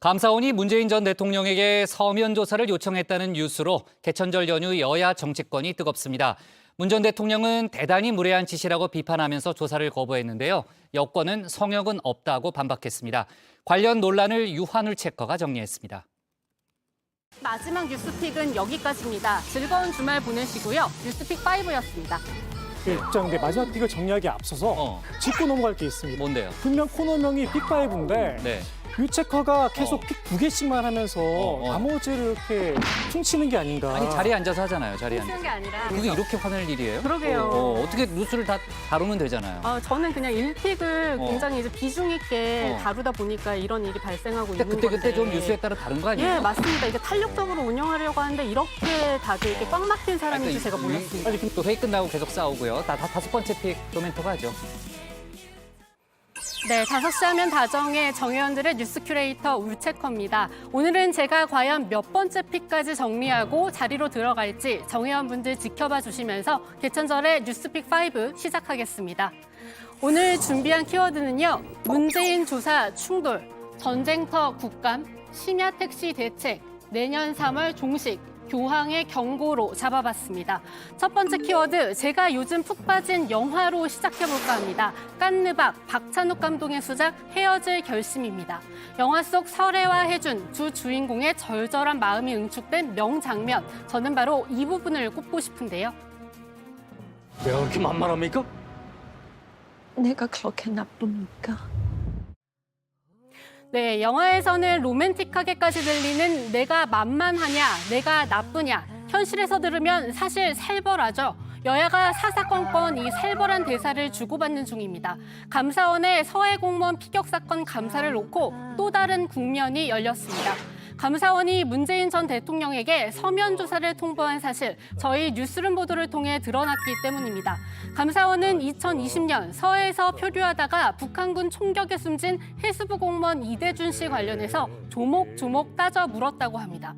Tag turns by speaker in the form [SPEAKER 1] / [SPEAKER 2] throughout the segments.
[SPEAKER 1] 감사원이 문재인 전 대통령에게 서면 조사를 요청했다는 뉴스로 개천절 연휴 여야 정치권이 뜨겁습니다. 문 전 대통령은 대단히 무례한 짓이라고 비판하면서 조사를 거부했는데요. 여권은 성역은 없다고 반박했습니다. 관련 논란을 유한울 체커가 정리했습니다.
[SPEAKER 2] 마지막 뉴스픽은 여기까지입니다. 즐거운 주말 보내시고요. 뉴스픽 5였습니다.
[SPEAKER 3] 국장, 근데 마지막 픽을 정리하기에 앞서서 짚고 넘어갈 게 있습니다.
[SPEAKER 1] 뭔데요?
[SPEAKER 3] 분명 코너명이 픽5인데
[SPEAKER 1] 네.
[SPEAKER 3] 유체커가 계속 픽 2개씩만 하면서 나머지를 이렇게 퉁치는 게 아닌가.
[SPEAKER 1] 아니 자리에 앉아서 하잖아요. 자리에
[SPEAKER 2] 쓰는
[SPEAKER 1] 앉아서.
[SPEAKER 2] 게 아니라.
[SPEAKER 1] 그게 이렇게 화낼 일이에요?
[SPEAKER 2] 그러게요.
[SPEAKER 1] 어떻게 뉴스를 다 다루면 되잖아요.
[SPEAKER 2] 저는 그냥 1픽을 굉장히 이제 비중 있게
[SPEAKER 1] 어.
[SPEAKER 2] 다루다 보니까 이런 일이 발생하고 있는 건데.
[SPEAKER 1] 그때 좀 뉴스에 따라 다른 거 아니에요?
[SPEAKER 2] 예, 맞습니다. 이게 탄력적으로 운영하려고 하는데 이렇게 다들 이렇게 꽉 막힌 사람인지 제가 몰랐습니다.
[SPEAKER 1] 아니, 또 회의 끝나고 계속 싸우고요. 다섯 번째 픽 로멘토가 하죠.
[SPEAKER 2] 네, 5시 하면 다정의 정의원들의 뉴스 큐레이터 울체커입니다. 오늘은 제가 과연 몇 번째 픽까지 정리하고 자리로 들어갈지 정의원분들 지켜봐 주시면서 개천절의 뉴스픽 5 시작하겠습니다. 오늘 준비한 키워드는요. 문재인 조사 충돌, 전쟁터 국감, 심야 택시 대책, 내년 3월 종식, 교황의 경고로 잡아봤습니다. 첫 번째 키워드, 제가 요즘 푹 빠진 영화로 시작해볼까 합니다. 깐느박, 박찬욱 감독의 수작 헤어질 결심입니다. 영화 속 설애와 혜준 두 주인공의 절절한 마음이 응축된 명장면, 저는 바로 이 부분을 꼽고 싶은데요.
[SPEAKER 4] 내가 그렇게 만만합니까?
[SPEAKER 5] 내가 그렇게 나쁩니까?
[SPEAKER 2] 네, 영화에서는 로맨틱하게까지 들리는 내가 만만하냐, 내가 나쁘냐. 현실에서 들으면 사실 살벌하죠. 여야가 사사건건 이 살벌한 대사를 주고받는 중입니다. 감사원의 서해 공무원 피격 사건 감사를 놓고 또 다른 국면이 열렸습니다. 감사원이 문재인 전 대통령에게 서면 조사를 통보한 사실, 저희 뉴스룸 보도를 통해 드러났기 때문입니다. 감사원은 2020년 서해에서 표류하다가 북한군 총격에 숨진 해수부 공무원 이대준 씨 관련해서 조목조목 따져 물었다고 합니다.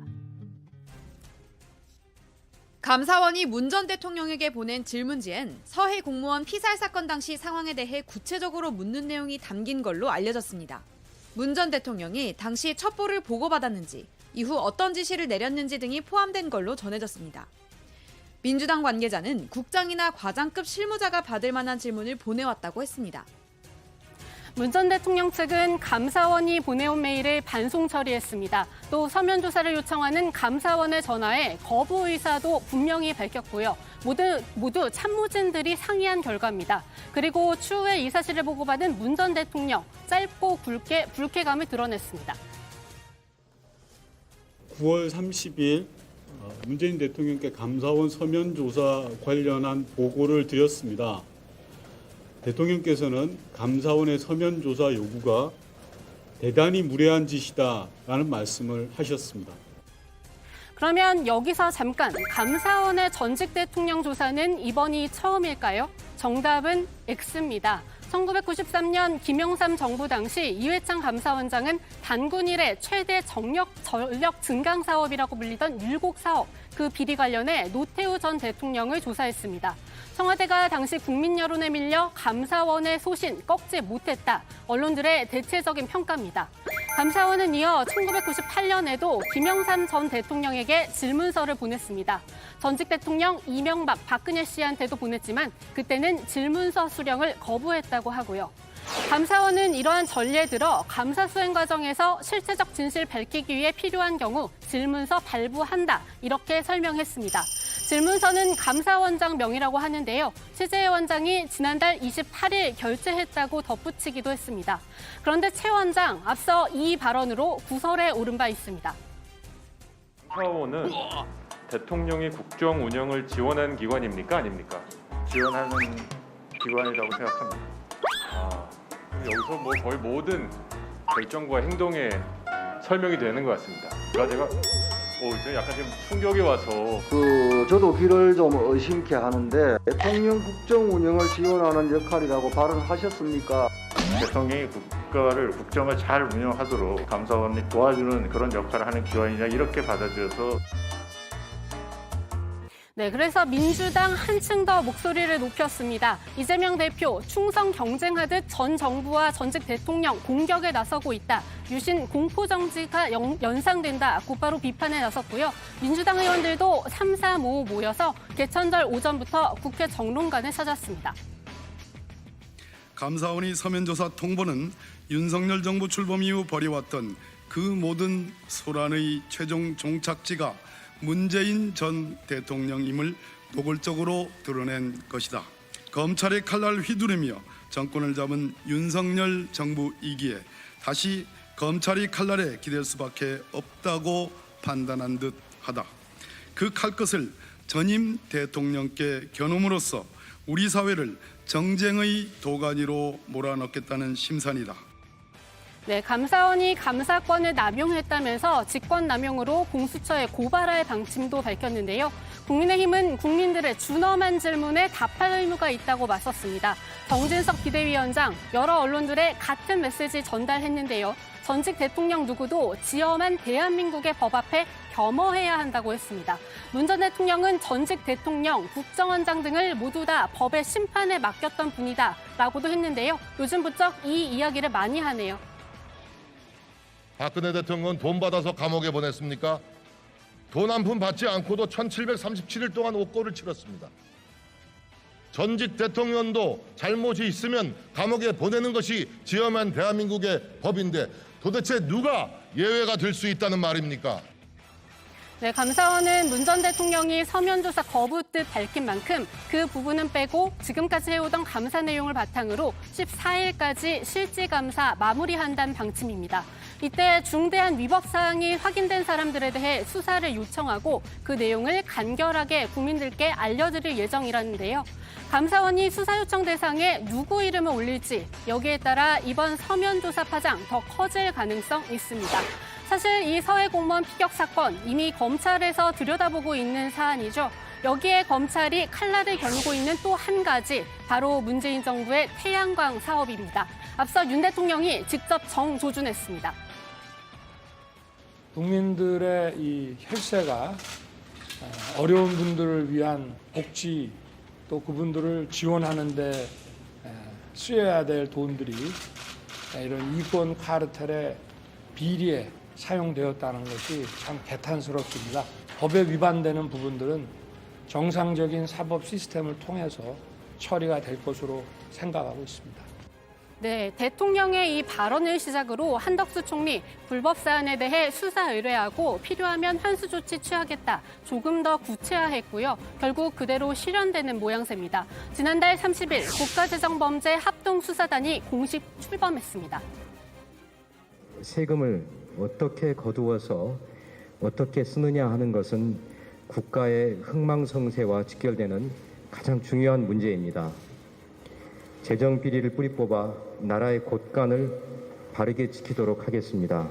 [SPEAKER 6] 감사원이 문 전 대통령에게 보낸 질문지엔 서해 공무원 피살 사건 당시 상황에 대해 구체적으로 묻는 내용이 담긴 걸로 알려졌습니다. 문 전 대통령이 당시 첩보를 보고받았는지, 이후 어떤 지시를 내렸는지 등이 포함된 걸로 전해졌습니다. 민주당 관계자는 국장이나 과장급 실무자가 받을 만한 질문을 보내왔다고 했습니다.
[SPEAKER 2] 문 전 대통령 측은 감사원이 보내온 메일을 반송 처리했습니다. 또 서면 조사를 요청하는 감사원의 전화에 거부 의사도 분명히 밝혔고요. 모두 참모진들이 상의한 결과입니다. 그리고 추후에 이 사실을 보고받은 문 전 대통령, 짧고 굵게 불쾌감을 드러냈습니다.
[SPEAKER 7] 9월 30일 문재인 대통령께 감사원 서면 조사 관련한 보고를 드렸습니다. 대통령께서는 감사원의 서면 조사 요구가 대단히 무례한 짓이다라는 말씀을 하셨습니다.
[SPEAKER 2] 그러면 여기서 잠깐, 감사원의 전직 대통령 조사는 이번이 처음일까요? 정답은 X입니다. 1993년 김영삼 정부 당시 이회창 감사원장은 단군 이래 최대 전력 증강 사업이라고 불리던 율곡 사업, 그 비리 관련해 노태우 전 대통령을 조사했습니다. 청와대가 당시 국민 여론에 밀려 감사원의 소신 꺾지 못했다. 언론들의 대체적인 평가입니다. 감사원은 이어 1998년에도 김영삼 전 대통령에게 질문서를 보냈습니다. 전직 대통령 이명박, 박근혜 씨한테도 보냈지만 그때는 질문서 수령을 거부했다고 하고요. 감사원은 이러한 전례에 들어 감사 수행 과정에서 실체적 진실 밝히기 위해 필요한 경우 질문서 발부한다, 이렇게 설명했습니다. 질문서는 감사원장 명의라고 하는데요. 최재해 원장이 지난달 28일 결재했다고 덧붙이기도 했습니다. 그런데 최 원장, 앞서 이 발언으로 구설에 오른 바 있습니다.
[SPEAKER 8] 감사원은 대통령이 국정 운영을 지원하는 기관입니까? 아닙니까?
[SPEAKER 9] 지원하는 기관이라고 생각합니다.
[SPEAKER 8] 여기서 뭐 거의 모든 결정과 행동에 설명이 되는 것 같습니다. 제가 이제 약간 지금 충격이 와서
[SPEAKER 10] 저도 귀를 좀 의심케 하는데 대통령 국정 운영을 지원하는 역할이라고 발언하셨습니까?
[SPEAKER 9] 대통령이 국정을 잘 운영하도록 감사원이 도와주는 그런 역할을 하는 기관이냐 이렇게 받아들여서
[SPEAKER 2] 네, 그래서 민주당 한층 더 목소리를 높였습니다. 이재명 대표 충성 경쟁하듯 전 정부와 전직 대통령 공격에 나서고 있다. 유신 공포정지가 연상된다. 곧바로 비판에 나섰고요. 민주당 의원들도 3, 4, 5 모여서 개천절 오전부터 국회 정론관을 찾았습니다.
[SPEAKER 11] 감사원이 서면조사 통보는 윤석열 정부 출범 이후 벌여왔던 그 모든 소란의 최종 종착지가 문재인 전 대통령임을 노골적으로 드러낸 것이다. 검찰의 칼날 휘두르며 정권을 잡은 윤석열 정부 2기에 다시 검찰이 칼날에 기댈 수밖에 없다고 판단한 듯하다. 그 칼끝을 전임 대통령께 겨눔으로써 우리 사회를 정쟁의 도가니로 몰아넣겠다는 심산이다.
[SPEAKER 2] 네, 감사원이 감사권을 남용했다면서 직권남용으로 공수처에 고발할 방침도 밝혔는데요. 국민의힘은 국민들의 준엄한 질문에 답할 의무가 있다고 맞섰습니다. 정진석 비대위원장, 여러 언론들의 같은 메시지 전달했는데요. 전직 대통령 누구도 지엄한 대한민국의 법 앞에 겸허해야 한다고 했습니다. 문 전 대통령은 전직 대통령, 국정원장 등을 모두 다 법의 심판에 맡겼던 분이다 라고도 했는데요. 요즘 부쩍 이 이야기를 많이 하네요.
[SPEAKER 12] 박근혜 대통령은 돈 받아서 감옥에 보냈습니까? 돈 한 푼 받지 않고도 1737일 동안 옥고를 치렀습니다. 전직 대통령도 잘못이 있으면 감옥에 보내는 것이 지엄한 대한민국의 법인데 도대체 누가 예외가 될 수 있다는 말입니까?
[SPEAKER 2] 네, 감사원은 문 전 대통령이 서면 조사 거부 뜻 밝힌 만큼 그 부분은 빼고 지금까지 해오던 감사 내용을 바탕으로 14일까지 실질 감사 마무리한다는 방침입니다. 이때 중대한 위법 사항이 확인된 사람들에 대해 수사를 요청하고 그 내용을 간결하게 국민들께 알려드릴 예정이라는데요. 감사원이 수사 요청 대상에 누구 이름을 올릴지 여기에 따라 이번 서면 조사 파장 더 커질 가능성 있습니다. 사실 이 서해 공무원 피격 사건 이미 검찰에서 들여다보고 있는 사안이죠. 여기에 검찰이 칼날을 겨누고 있는 또 한 가지, 바로 문재인 정부의 태양광 사업입니다. 앞서 윤 대통령이 직접 정조준했습니다.
[SPEAKER 13] 국민들의 이 혈세가 어려운 분들을 위한 복지 또 그분들을 지원하는 데 쓰여야 될 돈들이 이런 이권 카르텔의 비리에 사용되었다는 것이 참 개탄스럽습니다. 법에 위반되는 부분들은 정상적인 사법 시스템을 통해서 처리가 될 것으로 생각하고 있습니다.
[SPEAKER 2] 네, 대통령의 이 발언을 시작으로 한덕수 총리 불법 사안에 대해 수사 의뢰하고 필요하면 환수 조치 취하겠다. 조금 더 구체화했고요. 결국 그대로 실현되는 모양새입니다. 지난달 30일 국가재정범죄 합동수사단이 공식 출범했습니다.
[SPEAKER 14] 세금을 어떻게 거두어서 어떻게 쓰느냐 하는 것은 국가의 흥망성쇠와 직결되는 가장 중요한 문제입니다. 재정 비리를 뿌리 뽑아 나라의 곳간을 바르게 지키도록 하겠습니다.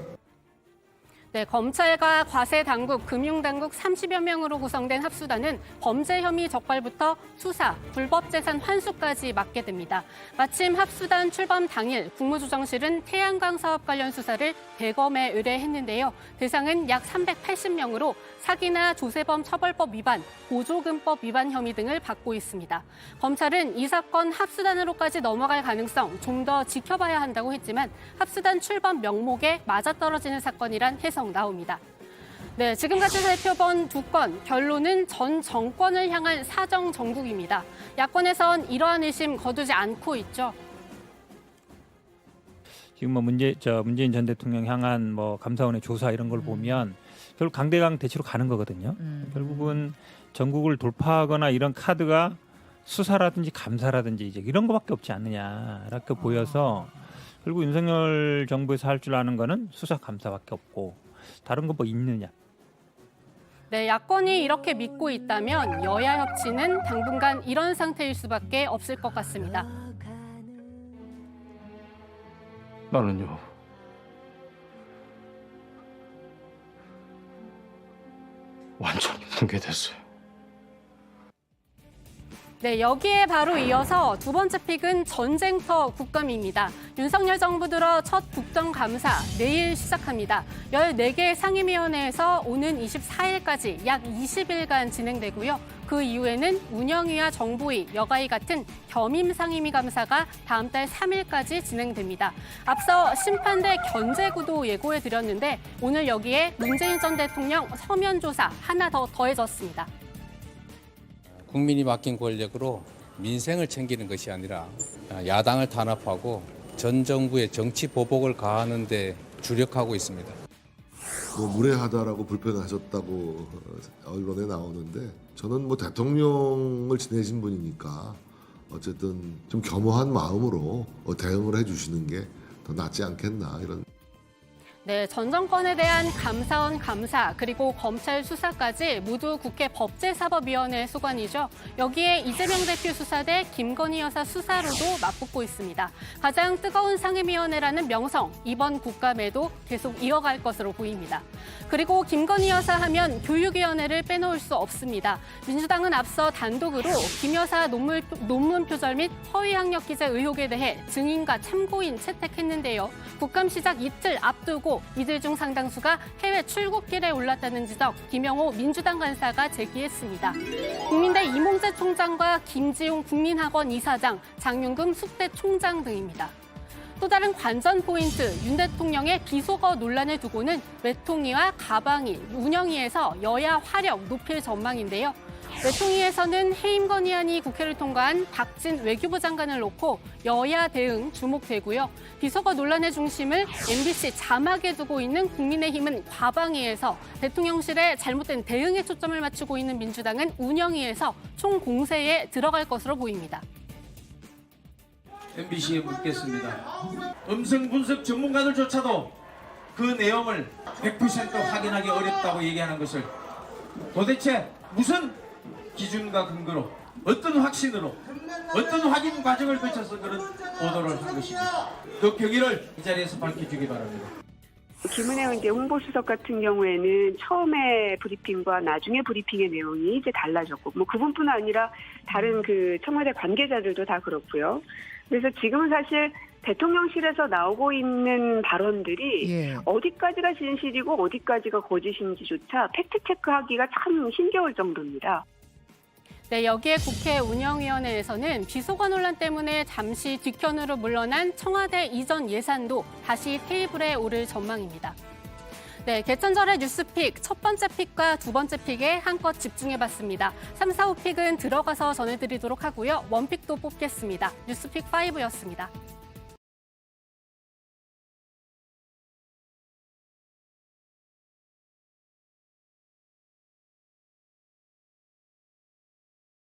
[SPEAKER 2] 네, 검찰과 과세당국, 금융당국 30여 명으로 구성된 합수단은 범죄 혐의 적발부터 수사, 불법재산 환수까지 맡게 됩니다. 마침 합수단 출범 당일 국무조정실은 태양광 사업 관련 수사를 대검에 의뢰했는데요. 대상은 약 380명으로 사기나 조세범 처벌법 위반, 보조금법 위반 혐의 등을 받고 있습니다. 검찰은 이 사건 합수단으로까지 넘어갈 가능성 좀 더 지켜봐야 한다고 했지만 합수단 출범 명목에 맞아떨어지는 사건이란 해석 나옵니다. 네, 지금까지 살펴본 두 건, 결론은 전 정권을 향한 사정 정국입니다. 야권에선 이러한 의심 거두지 않고 있죠.
[SPEAKER 15] 지금 문재인 전 대통령 향한 감사원의 조사 이런 걸 보면 결국 강대강 대치로 가는 거거든요. 결국은 전국을 돌파하거나 이런 카드가 수사라든지 감사라든지 이제 이런 거밖에 없지 않느냐라고 보여서 결국 윤석열 정부에서 할 줄 아는 거는 수사 감사밖에 없고 다른 거 뭐 있느냐.
[SPEAKER 2] 네, 야권이 이렇게 믿고 있다면 여야 협치는 당분간 이런 상태일 수밖에 없을 것 같습니다.
[SPEAKER 4] 나는요. 완전히 붕괴됐어요.
[SPEAKER 2] 네, 여기에 바로 이어서 두 번째 픽은 전쟁터 국감입니다. 윤석열 정부 들어 첫 국정감사 내일 시작합니다. 14개 상임위원회에서 오는 24일까지 약 20일간 진행되고요. 그 이후에는 운영위와 정보위, 여가위 같은 겸임 상임위 감사가 다음 달 3일까지 진행됩니다. 앞서 심판대 견제구도 예고해드렸는데 오늘 여기에 문재인 전 대통령 서면 조사 하나 더 더해졌습니다.
[SPEAKER 16] 국민이 맡긴 권력으로 민생을 챙기는 것이 아니라 야당을 탄압하고 전 정부의 정치 보복을 가하는 데 주력하고 있습니다.
[SPEAKER 17] 뭐 무례하다라고 불편하셨다고 언론에 나오는데 저는 뭐 대통령을 지내신 분이니까 어쨌든 좀 겸허한 마음으로 대응을 해주시는 게 더 낫지 않겠나 이런.
[SPEAKER 2] 네, 전 정권에 대한 감사원 감사 그리고 검찰 수사까지 모두 국회 법제사법위원회 수관이죠. 여기에 이재명 대표 수사 대 김건희 여사 수사로도 맞붙고 있습니다. 가장 뜨거운 상임위원회라는 명성, 이번 국감에도 계속 이어갈 것으로 보입니다. 그리고 김건희 여사 하면 교육위원회를 빼놓을 수 없습니다. 민주당은 앞서 단독으로 김 여사 논문 표절 및 허위 학력 기재 의혹에 대해 증인과 참고인 채택했는데요. 국감 시작 이틀 앞두고 이들 중 상당수가 해외 출국길에 올랐다는 지적 김영호 민주당 간사가 제기했습니다. 국민대 이몽재 총장과 김지용 국민학원 이사장, 장윤금 숙대 총장 등입니다. 또 다른 관전 포인트, 윤 대통령의 비속어 논란을 두고는 외통위와 가방위, 운영위에서 여야 화력 높일 전망인데요. 외통위에서는 해임 건의안이 국회를 통과한 박진 외교부 장관을 놓고 여야 대응 주목되고요. 비속어 논란의 중심을 MBC 자막에 두고 있는 국민의힘은 과방위에서 대통령실의 잘못된 대응에 초점을 맞추고 있는 민주당은 운영위에서 총공세에 들어갈 것으로 보입니다.
[SPEAKER 18] MBC에 묻겠습니다. 음성 분석 전문가들조차도 그 내용을 100% 확인하기 어렵다고 얘기하는 것을 도대체 무슨 기준과 근거로 어떤 확신으로 어떤 확인 과정을 거쳐서 그런 보도를 한 것입니다. 그 경위를 이 자리에서 밝혀주기 바랍니다.
[SPEAKER 19] 김은혜 의대 홍보수석 같은 경우에는 처음에 브리핑과 나중에 브리핑의 내용이 이제 달라졌고, 뭐 그분뿐 아니라 다른 그 청와대 관계자들도 다 그렇고요. 그래서 지금은 사실 대통령실에서 나오고 있는 발언들이 어디까지가 진실이고 어디까지가 거짓인지조차 팩트체크하기가 참 힘겨울 정도입니다.
[SPEAKER 2] 네, 여기에 국회 운영위원회에서는 비속어 논란 때문에 잠시 뒷편으로 물러난 청와대 이전 예산도 다시 테이블에 오를 전망입니다. 네, 개천절의 뉴스픽 첫 번째 픽과 두 번째 픽에 한껏 집중해봤습니다. 3, 4, 5픽은 들어가서 전해드리도록 하고요. 원픽도 뽑겠습니다. 뉴스픽 5였습니다.